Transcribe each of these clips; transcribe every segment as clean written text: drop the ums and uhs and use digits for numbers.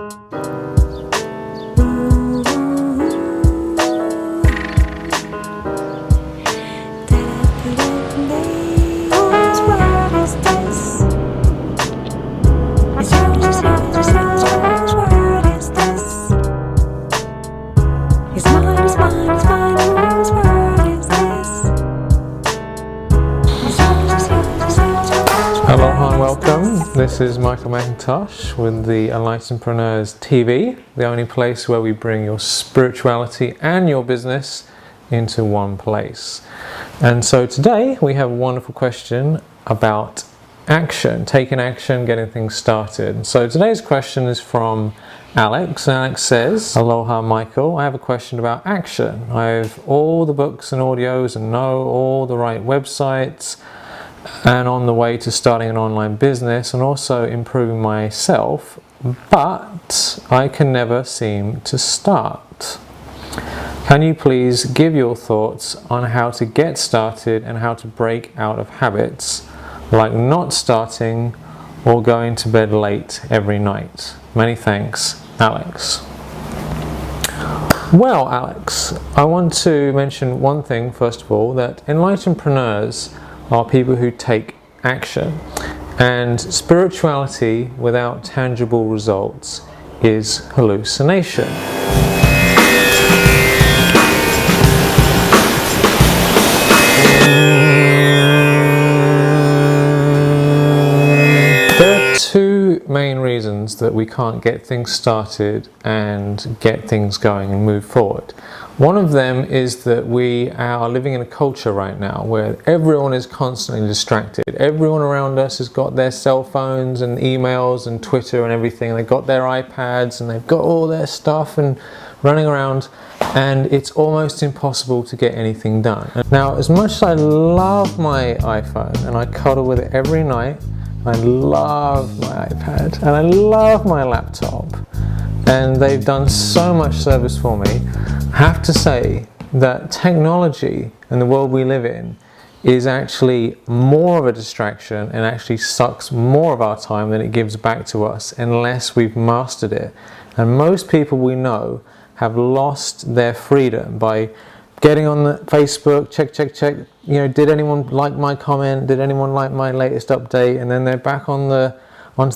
Aloha and welcome. This is Michael McIntosh with the Enlightenedpreneurs TV, the only place where we bring your spirituality and your business into one place. And so today we have a wonderful question about action, taking action, getting things started. So today's question is from Alex. Alex says, Aloha Michael, I have a question about action. I have all the books and audios and know all the right websites and on the way to starting an online business and also improving myself, but I can never seem to start. Can you please give your thoughts on how to get started and how to break out of habits like not starting or going to bed late every night? Many thanks, Alex. Well, Alex, I want to mention one thing first of all, that enlightenedpreneurs are people who take action, and spirituality without tangible results is hallucination. There are two main reasons that we can't get things started and get things going and move forward. One of them is that we are living in a culture right now where everyone is constantly distracted. Everyone around us has got their cell phones and emails and Twitter and everything. They've got their iPads and they've got all their stuff and running around, and it's almost impossible to get anything done. Now, as much as I love my iPhone and I cuddle with it every night, I love my iPad and I love my laptop, and they've done so much service for me. I have to say that technology and the world we live in is actually more of a distraction and actually sucks more of our time than it gives back to us unless we've mastered it. And most people we know have lost their freedom by getting on the Facebook, check, you know, did anyone like my comment? Did anyone like my latest update? And then they're back onto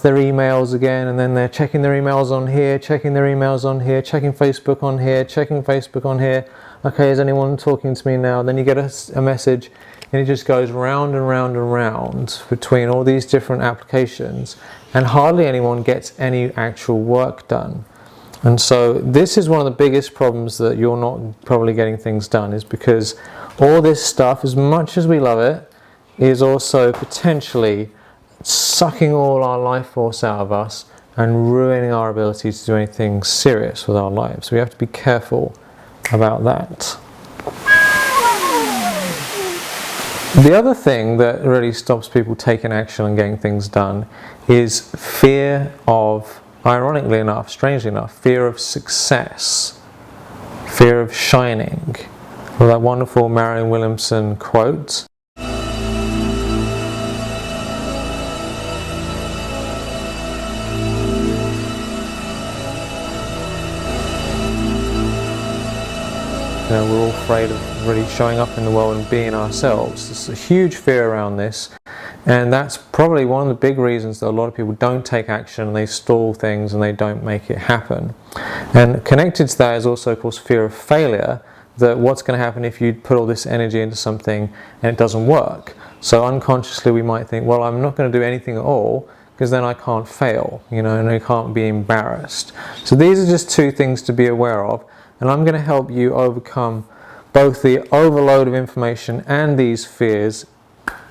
their emails again, and then they're checking their emails on here, checking their emails on here, checking Facebook on here, checking Facebook on here. Okay, is anyone talking to me now? Then you get a message, and it just goes round and round and round between all these different applications, and hardly anyone gets any actual work done. And so this is one of the biggest problems that you're not probably getting things done, is because all this stuff, as much as we love it, is also potentially sucking all our life force out of us and ruining our ability to do anything serious with our lives. We have to be careful about that. The other thing that really stops people taking action and getting things done is fear of, ironically enough, strangely enough, fear of success, fear of shining. Well, that wonderful Marianne Williamson quote, you know, we're all afraid of really showing up in the world and being ourselves. There's a huge fear around this, and that's probably one of the big reasons that a lot of people don't take action and they stall things and they don't make it happen. And connected to that is also, of course, fear of failure, that what's going to happen if you put all this energy into something and it doesn't work. So unconsciously we might think, well, I'm not going to do anything at all because then I can't fail, you know, and I can't be embarrassed. So these are just two things to be aware of. And I'm going to help you overcome both the overload of information and these fears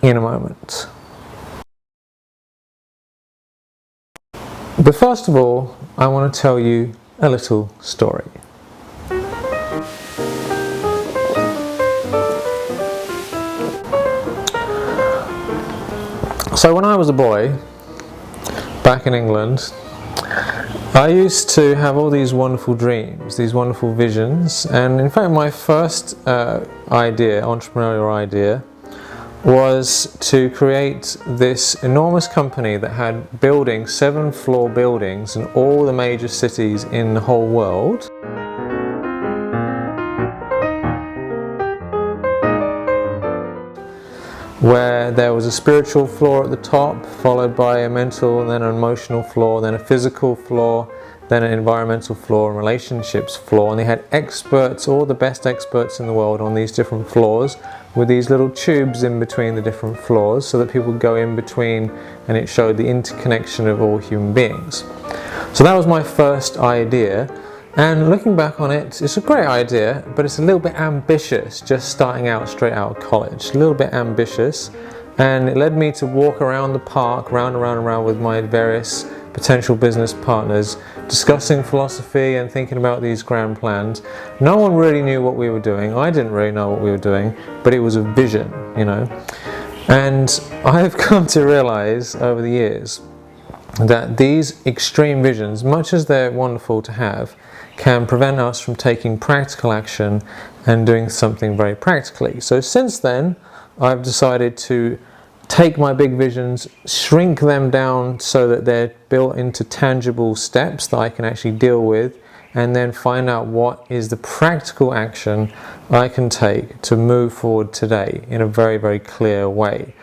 in a moment. But first of all, I want to tell you a little story. So when I was a boy, back in England, I used to have all these wonderful dreams, these wonderful visions, and in fact my first idea, entrepreneurial idea, was to create this enormous company that had buildings, 7-floor buildings in all the major cities in the whole world. Where there was a spiritual floor at the top, followed by a mental, and then an emotional floor, then a physical floor, then an environmental floor and relationships floor, and they had experts, all the best experts in the world on these different floors, with these little tubes in between the different floors so that people would go in between, and it showed the interconnection of all human beings. So that was my first idea, and looking back on it, it's a great idea, but it's a little bit ambitious, just starting out straight out of college, a little bit ambitious, and it led me to walk around the park, round and round and round with my various potential business partners, discussing philosophy and thinking about these grand plans. No one really knew what we were doing. I didn't really know what we were doing, but it was a vision, you know. And I've come to realize over the years that these extreme visions, much as they're wonderful to have, can prevent us from taking practical action and doing something very practically. So since then, I've decided to take my big visions, shrink them down so that they're built into tangible steps that I can actually deal with, and then find out what is the practical action I can take to move forward today in a very, very clear way.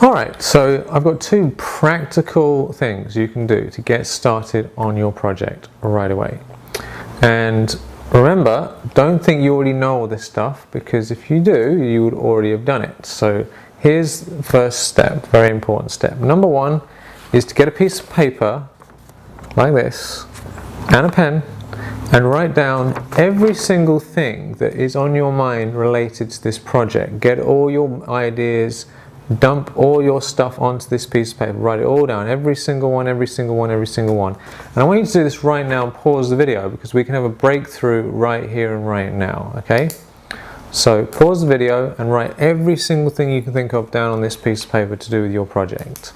Alright, so I've got 2 practical things you can do to get started on your project right away. And remember, don't think you already know all this stuff, because if you do, you would already have done it. So here's the first step, very important step. Number 1 is to get a piece of paper like this and a pen and write down every single thing that is on your mind related to this project. Get all your ideas, dump all your stuff onto this piece of paper, write it all down, every single one, every single one, every single one. And I want you to do this right now and pause the video, because we can have a breakthrough right here and right now, okay? So pause the video and write every single thing you can think of down on this piece of paper to do with your project.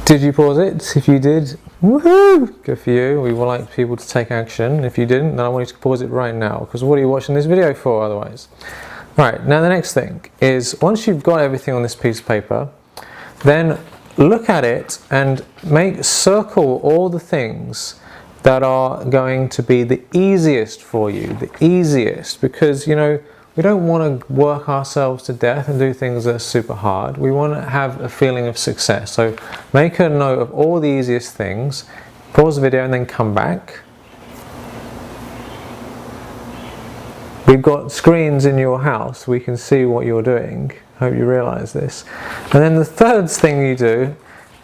Did you pause it? If you did, woohoo! Good for you. We would like people to take action. If you didn't, then I want you to pause it right now, because what are you watching this video for otherwise? Alright, now the next thing is, once you've got everything on this piece of paper, then look at it and circle all the things that are going to be the easiest for you, the easiest, because, you know, we don't want to work ourselves to death and do things that are super hard. We want to have a feeling of success. So make a note of all the easiest things, pause the video and then come back. We've got screens in your house, we can see what you're doing. Hope you realize this. And then the third thing you do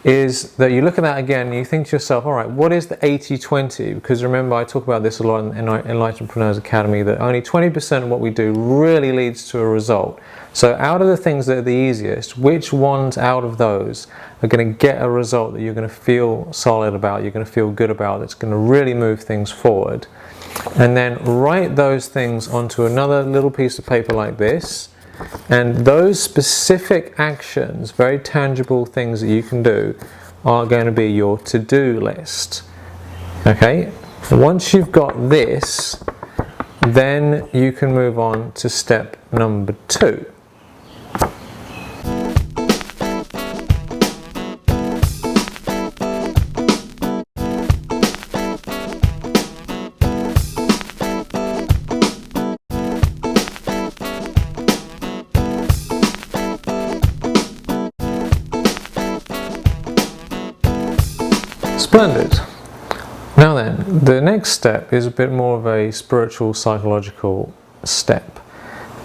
is that you look at that again and you think to yourself, all right, what is the 80-20? Because remember, I talk about this a lot in Enlightenedpreneurs Academy, that only 20% of what we do really leads to a result. So out of the things that are the easiest, which ones out of those are going to get a result that you're going to feel solid about, you're going to feel good about, that's going to really move things forward? And then write those things onto another little piece of paper like this. And those specific actions, very tangible things that you can do, are going to be your to-do list. Okay? Once you've got this, then you can move on to step number 2. Splendid. Now then, the next step is a bit more of a spiritual, psychological step.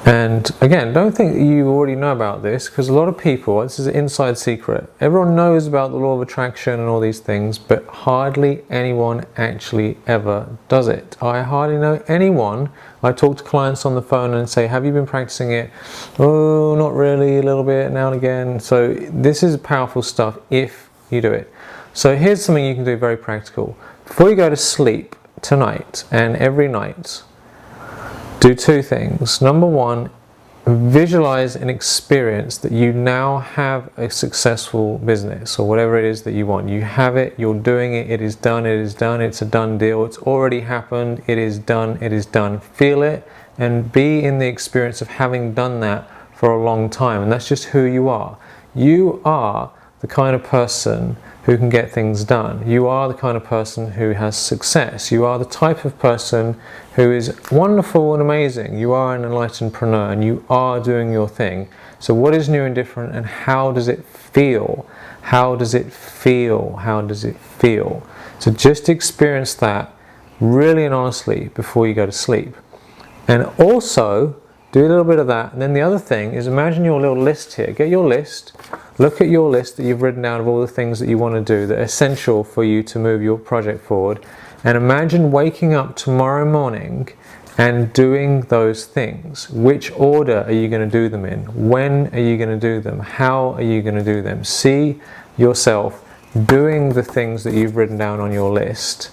And again, don't think that you already know about this, because a lot of people, this is an inside secret, everyone knows about the law of attraction and all these things, but hardly anyone actually ever does it. I hardly know anyone. I talk to clients on the phone and say, have you been practicing it? Oh, not really, a little bit now and again. So this is powerful stuff if you do it. So here's something you can do very practical. Before you go to sleep tonight and every night, do 2 things. Number 1, visualize and experience that you now have a successful business or whatever it is that you want. You have it, you're doing it, it is done, it's a done deal, it's already happened, it is done. Feel it and be in the experience of having done that for a long time. And that's just who you are. You are the kind of person who can get things done. You are the kind of person who has success. You are the type of person who is wonderful and amazing. You are an enlightenedpreneur and you are doing your thing. So what is new and different, and how does it feel? How does it feel? How does it feel? So just experience that really and honestly before you go to sleep. And also do a little bit of that. And then the other thing is, imagine your little list here. Get your list. Look at your list that you've written down of all the things that you want to do that are essential for you to move your project forward. And imagine waking up tomorrow morning and doing those things. Which order are you going to do them in? When are you going to do them? How are you going to do them? See yourself doing the things that you've written down on your list.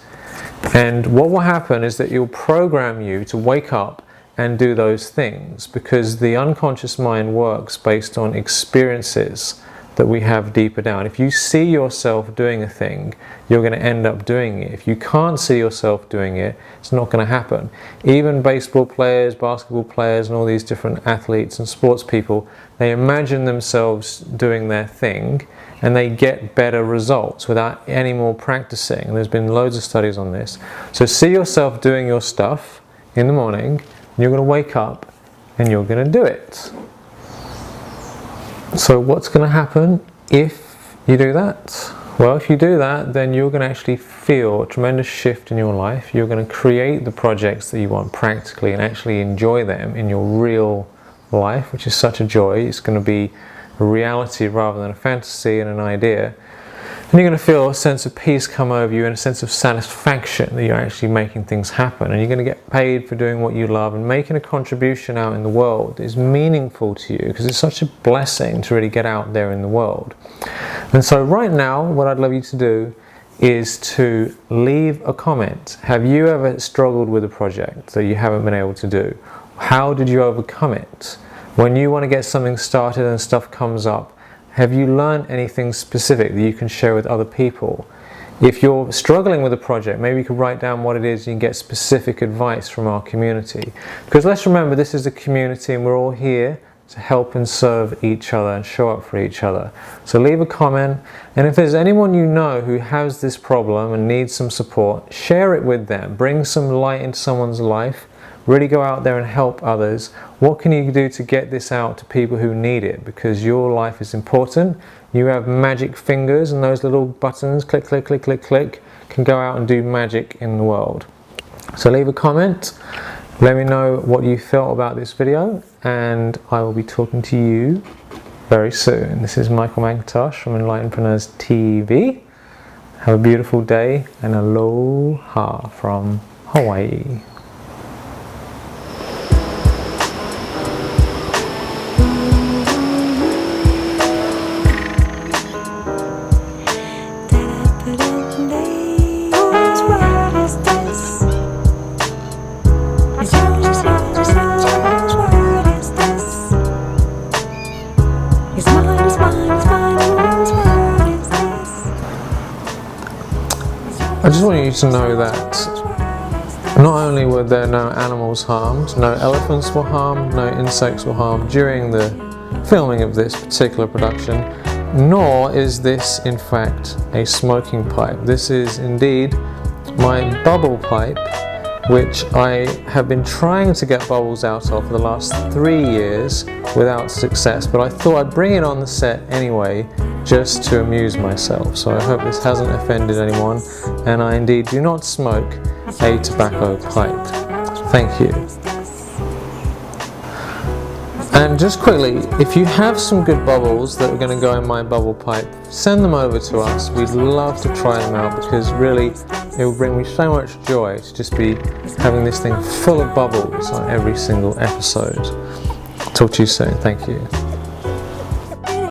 And what will happen is that you'll program you to wake up and do those things, because the unconscious mind works based on experiences that we have deeper down. If you see yourself doing a thing, you're going to end up doing it. If you can't see yourself doing it, it's not going to happen. Even baseball players, basketball players, and all these different athletes and sports people, they imagine themselves doing their thing and they get better results without any more practicing. And there's been loads of studies on this. So see yourself doing your stuff in the morning, and you're going to wake up and you're going to do it. So what's going to happen if you do that? Well, if you do that, then you're going to actually feel a tremendous shift in your life. You're going to create the projects that you want practically and actually enjoy them in your real life, which is such a joy. It's going to be a reality rather than a fantasy and an idea. And you're going to feel a sense of peace come over you and a sense of satisfaction that you're actually making things happen. And you're going to get paid for doing what you love, and making a contribution out in the world is meaningful to you because it's such a blessing to really get out there in the world. And so right now, what I'd love you to do is to leave a comment. Have you ever struggled with a project that you haven't been able to do? How did you overcome it? When you want to get something started and stuff comes up, have you learned anything specific that you can share with other people? If you're struggling with a project, maybe you could write down what it is and get specific advice from our community. Because let's remember, this is a community and we're all here to help and serve each other and show up for each other. So leave a comment, and if there's anyone you know who has this problem and needs some support, share it with them. Bring some light into someone's life. Really go out there and help others. What can you do to get this out to people who need it? Because your life is important. You have magic fingers, and those little buttons, click, click, click, click, click, can go out and do magic in the world. So leave a comment. Let me know what you felt about this video, and I will be talking to you very soon. This is Michael McIntosh from Enlightenedpreneurs TV. Have a beautiful day, and aloha from Hawaii. I just want you to know that not only were there no animals harmed, no elephants were harmed, no insects were harmed during the filming of this particular production, nor is this in fact a smoking pipe. This is indeed my bubble pipe, which I have been trying to get bubbles out of for the last 3 years without success, but I thought I'd bring it on the set anyway just to amuse myself. So I hope this hasn't offended anyone, and I indeed do not smoke a tobacco pipe. Thank you. And just quickly, if you have some good bubbles that are going to go in my bubble pipe, send them over to us. We'd love to try them out, because really it will bring me so much joy to just be having this thing full of bubbles on every single episode. Talk to you soon. Thank you.